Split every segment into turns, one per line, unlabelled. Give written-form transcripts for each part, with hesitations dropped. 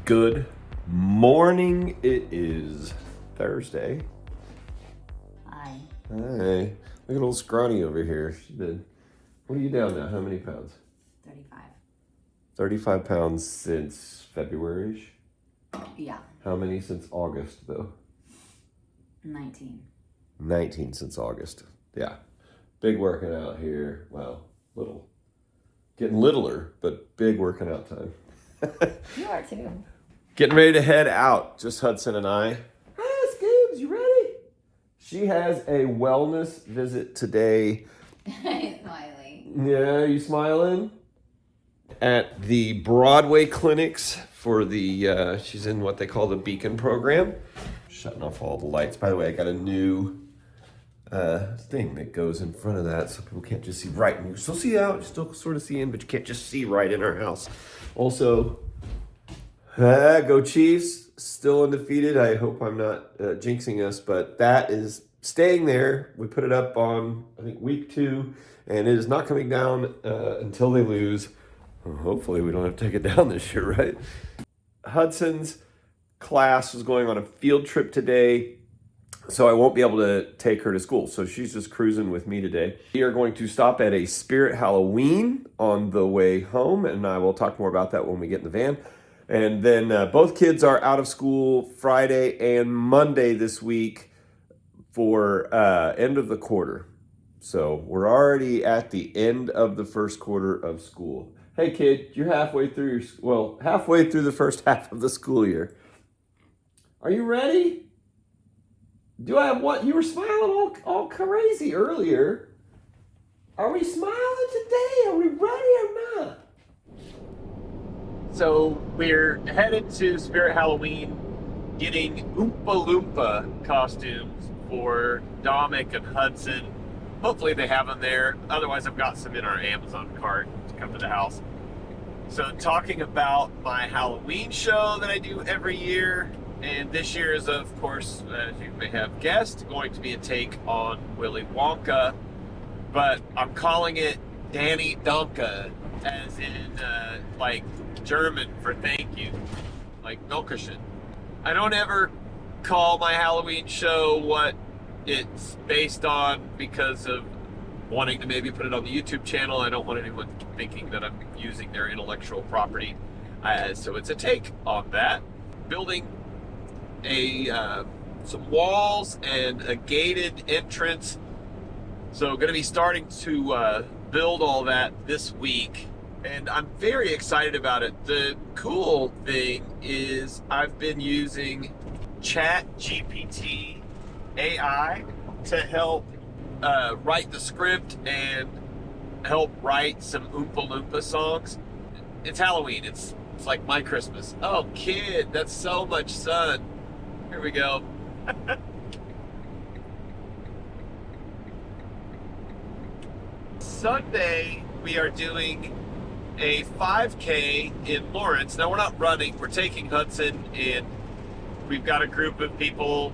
Good morning. It is Thursday.
Hi.
Hi. Look at old Scrawny over here. What are you down now? How many pounds?
35.
35 pounds since February-ish?
Yeah.
How many since August, though?
19.
19 since August. Yeah. Big working out here. Well, little. Getting littler, but big working out time.
You are too.
Getting ready to head out. Just Hudson and I. Hi, Scoobs, you ready? She has a wellness visit today.
Smiling.
Yeah, you smiling? At the Broadway clinics for the, she's in what they call the Beacon program. Shutting off all the lights. By the way, I got a new thing that goes in front of that so people can't just see right. And you still see out, you still sort of see in, but you can't just see right in our house. Also, go Chiefs, still undefeated. I hope I'm not jinxing us, but that is staying there. We put it up on, I think, week 2, and it is not coming down until they lose. Well, hopefully we don't have to take it down this year, right? Hudson's class is going on a field trip today, so I won't be able to take her to school. So she's just cruising with me today. We are going to stop at a Spirit Halloween on the way home, and I will talk more about that when we get in the van. And then both kids are out of school Friday and Monday this week for end of the quarter. So we're already at the end of the first quarter of school. Hey kid, you're halfway through halfway through the first half of the school year. Are you ready? Do I have what? You were smiling all crazy earlier. Are we smiling today? Are we ready or not?
So we're headed to Spirit Halloween, getting Oompa Loompa costumes for Dominic and Hudson. Hopefully they have them there. Otherwise, I've got some in our Amazon cart to come to the house. So talking about my Halloween show that I do every year. And this year is, of course, as you may have guessed, going to be a take on Willy Wonka. But I'm calling it Danny Danke, as in, like, German for thank you, like Dankeschön. I don't ever call my Halloween show what it's based on because of wanting to maybe put it on the YouTube channel. I don't want anyone thinking that I'm using their intellectual property. So it's a take on that. Building some walls and a gated entrance. So going to be starting to build all that this week. And I'm very excited about it. The cool thing is I've been using ChatGPT AI to help write the script and help write some Oompa Loompa songs. It's Halloween. It's like my Christmas. Oh, kid, that's so much sun. Here we go. Sunday, we are doing a 5K in Lawrence. Now, we're not running. We're taking Hudson, and we've got a group of people.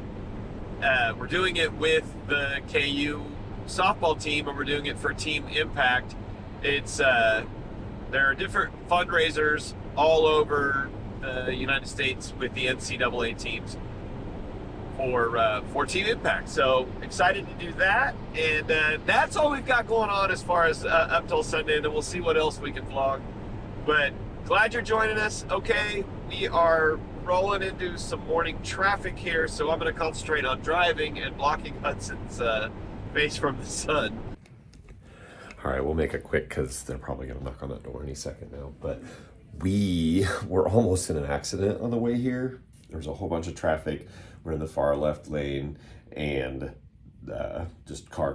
We're doing it with the KU softball team, and we're doing it for Team Impact. It's there are different fundraisers all over the United States with the NCAA teams for Team Impact. So excited to do that, and that's all we've got going on as far as up till Sunday, and then we'll see what else we can vlog. But glad you're joining us. Okay, we are rolling into some morning traffic here, so I'm going to concentrate on driving and blocking Hudson's face from the sun.
All right, we'll make it quick because they're probably going to knock on that door any second now. But we were almost in an accident on the way here. There's a whole bunch of traffic. We're in the far left lane, and just car.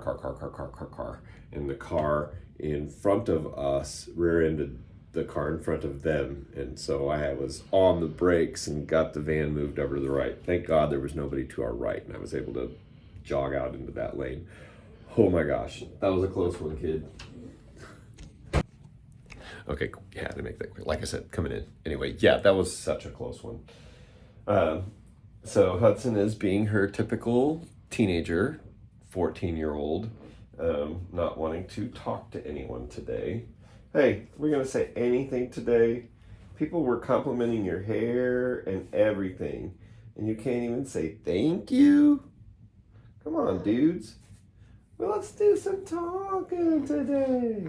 And the car in front of us rear-ended the car in front of them. And so I was on the brakes and got the van moved over to the right. Thank God there was nobody to our right, and I was able to jog out into that lane. Oh my gosh, that was a close one, kid. Okay, yeah, I had to make that quick. Like I said, coming in. Anyway, yeah, that was such a close one. So Hudson is being her typical teenager, 14-year-old, not wanting to talk to anyone today. Hey, we're going to say anything today People were complimenting your hair and everything, and you can't even say thank you? Come on, dudes. Well, let's do some talking today.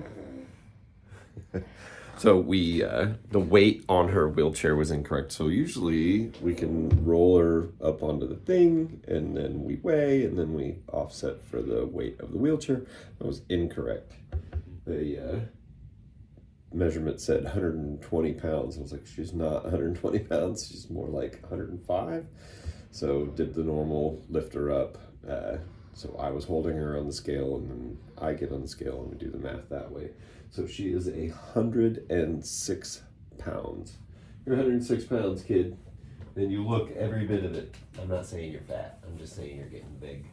So the weight on her wheelchair was incorrect. So usually we can roll her up onto the thing, and then we weigh, and then we offset for the weight of the wheelchair. That was incorrect. The measurement said 120 pounds. I was like, she's not 120 pounds. She's more like 105. So did the normal, lift her up. So I was holding her on the scale, and then I get on the scale and we do the math that way. So she is 106 pounds. You're 106 pounds, kid. And you look every bit of it. I'm not saying you're fat. I'm just saying you're getting big.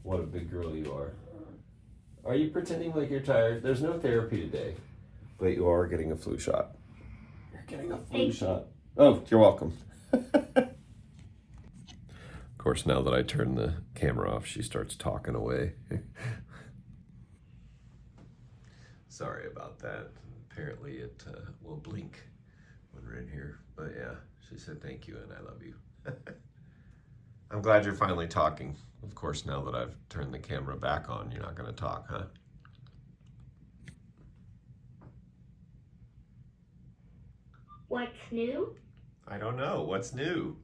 What a big girl you are. Are you pretending like you're tired? There's no therapy today, but you are getting a flu shot. You're getting a flu shot. Oh, you're welcome. Of course, now that I turn the camera off, she starts talking away. Sorry about that. Apparently it will blink when we're in here. But yeah, she said thank you and I love you. I'm glad you're finally talking. Of course, now that I've turned the camera back on, you're not going to talk, huh?
What's new?
I don't know. What's new?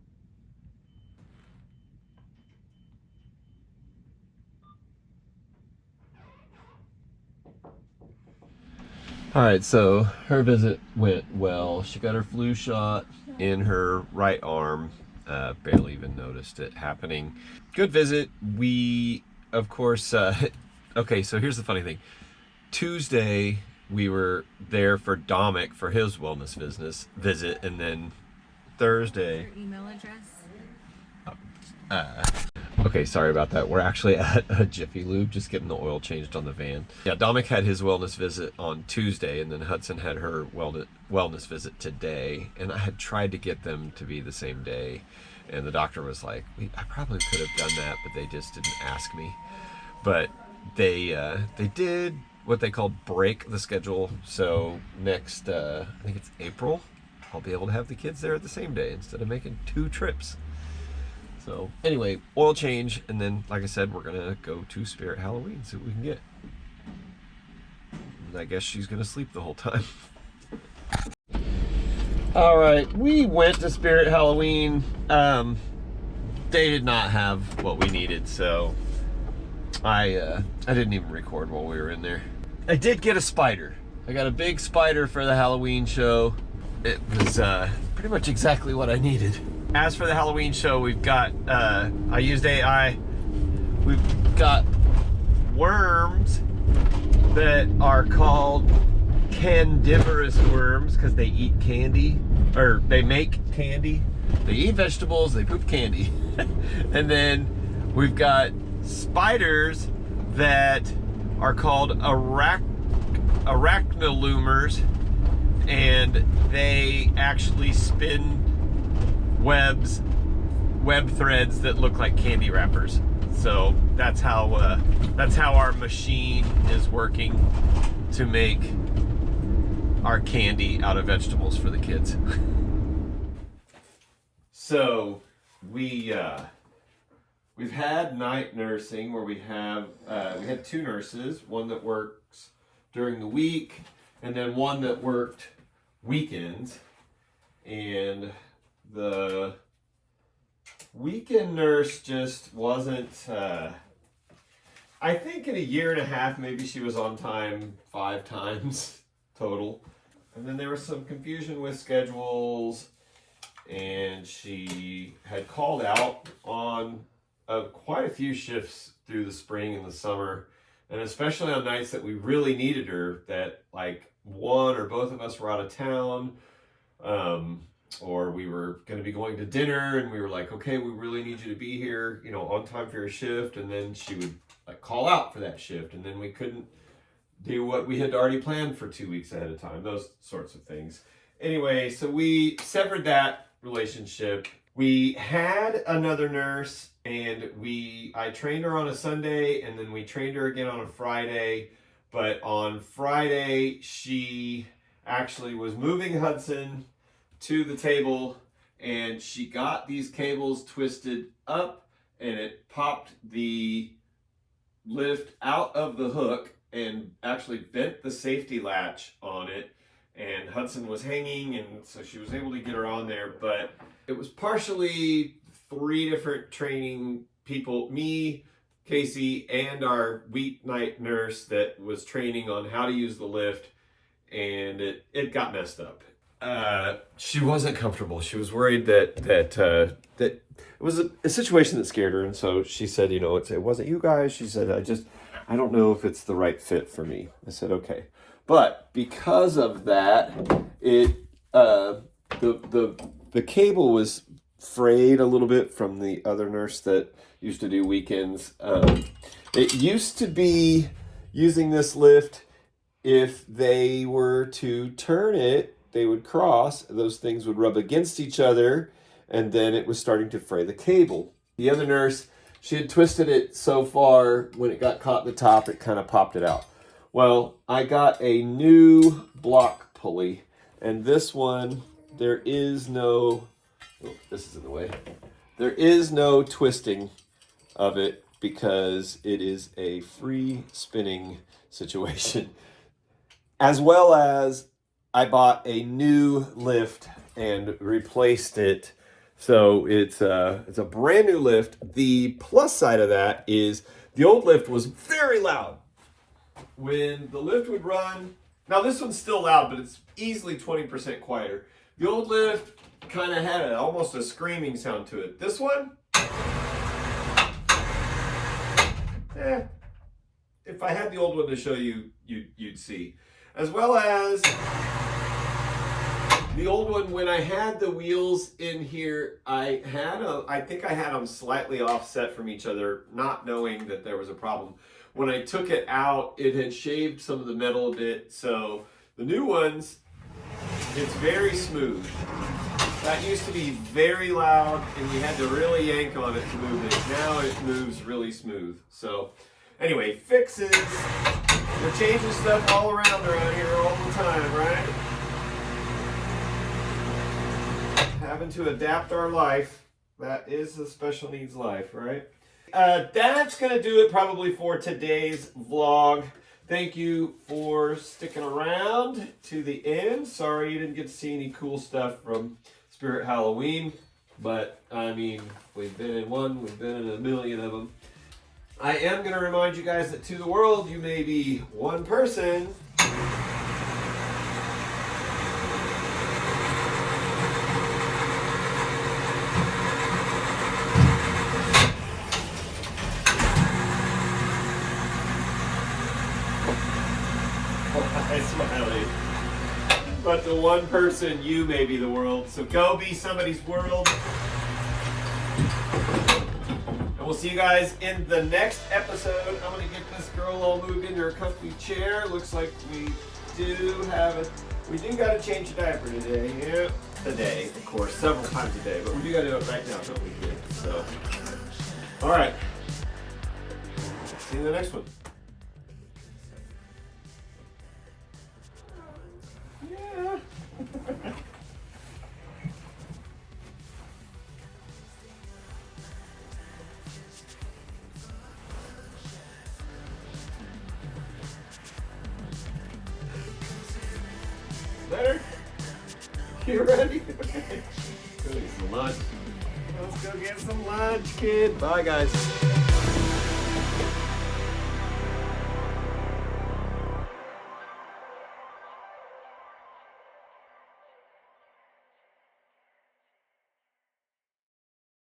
All right, so her visit went well. She got her flu shot in her right arm. Barely even noticed it happening. Good visit. We, of course, okay, so here's the funny thing. Tuesday, we were there for Dominic for his wellness visit, and then Thursday.
Your email address?
Okay, sorry about that. We're actually at a Jiffy Lube, just getting the oil changed on the van. Yeah, Dominic had his wellness visit on Tuesday, and then Hudson had her wellness visit today. And I had tried to get them to be the same day, and the doctor was like, I probably could have done that, but they just didn't ask me. But they did what they called break the schedule. So next, I think it's April, I'll be able to have the kids there at the same day instead of making 2 trips. So anyway, oil change, and then, like I said, we're gonna go to Spirit Halloween, see what we can get. And I guess she's gonna sleep the whole time. All right, we went to Spirit Halloween. They did not have what we needed, so I didn't even record while we were in there. I did get a spider. I got a big spider for the Halloween show. It was pretty much exactly what I needed. As for the Halloween show, we've got, I used AI, we've got worms that are called candivorous worms because they eat candy, or they make candy. They eat vegetables, they poop candy. And then we've got spiders that are called arachnolumers, and they actually spin web threads that look like candy wrappers. So that's how our machine is working to make our candy out of vegetables for the kids. So we've had night nursing where we had 2 nurses, one that works during the week and then one that worked weekends. And the weekend nurse just wasn't, I think in a year and a half, maybe she was on time 5 times total. And then there was some confusion with schedules, and she had called out on quite a few shifts through the spring and the summer, and especially on nights that we really needed her, that like one or both of us were out of town, or we were going to be going to dinner, and we were like, okay, we really need you to be here, on time for your shift. And then she would like call out for that shift, and then we couldn't do what we had already planned for 2 weeks ahead of time, those sorts of things. Anyway, so we severed that relationship. We had another nurse, and I trained her on a Sunday, and then we trained her again on a Friday. But on Friday, she actually was moving Hudson to the table, and she got these cables twisted up, and it popped the lift out of the hook and actually bent the safety latch on it. And Hudson was hanging, and so she was able to get her on there. But it was partially 3 different training people, me, Casey, and our weeknight nurse that was training on how to use the lift, and it got messed up. She wasn't comfortable. She was worried that it was a situation that scared her, and so she said, you know, it wasn't you guys. She said, I don't know if it's the right fit for me. I said, okay. But because of that, the cable was frayed a little bit from the other nurse that used to do weekends. It used to be using this lift, if they were to turn it, they would cross, those things would rub against each other, and then it was starting to fray the cable. The other nurse, she had twisted it so far, when it got caught at the top, it kind of popped it out. Well, I got a new block pulley, and this one, there is no, oh, this is in the way. There is no twisting of it because it is a free spinning situation. As well as I bought a new lift and replaced it. So it's a brand new lift. The plus side of that is the old lift was very loud. When the lift would run, now this one's still loud, but it's easily 20% quieter. The old lift kind of had almost a screaming sound to it. This one, if I had the old one to show you, you'd see. As well as the old one, when I had the wheels in here, I think I had them slightly offset from each other, not knowing that there was a problem. When I took it out, it had shaved some of the metal a bit. So the new ones, it's very smooth. That used to be very loud, and you had to really yank on it to move it. Now it moves really smooth. So anyway, fixes. We're changing stuff all around here all the time, right? Having to adapt our life. That is a special needs life, right? That's going to do it probably for today's vlog. Thank you for sticking around to the end. Sorry you didn't get to see any cool stuff from Spirit Halloween, but I mean, we've been in one, we've been in a million of them. I am going to remind you guys that to the world, you may be one person. Smiling. But the one person, you may be the world. So go be somebody's world. And we'll see you guys in the next episode. I'm going to get this girl all moved into her comfy chair. Looks like we do got to change a diaper today. Yeah, today, of course, several times a day. But we do got to do it right now, don't we, kid? So, all right. See you in the next one. Yeah. Better? You ready? Go get some lunch. Let's go get some lunch, kid. Bye, guys.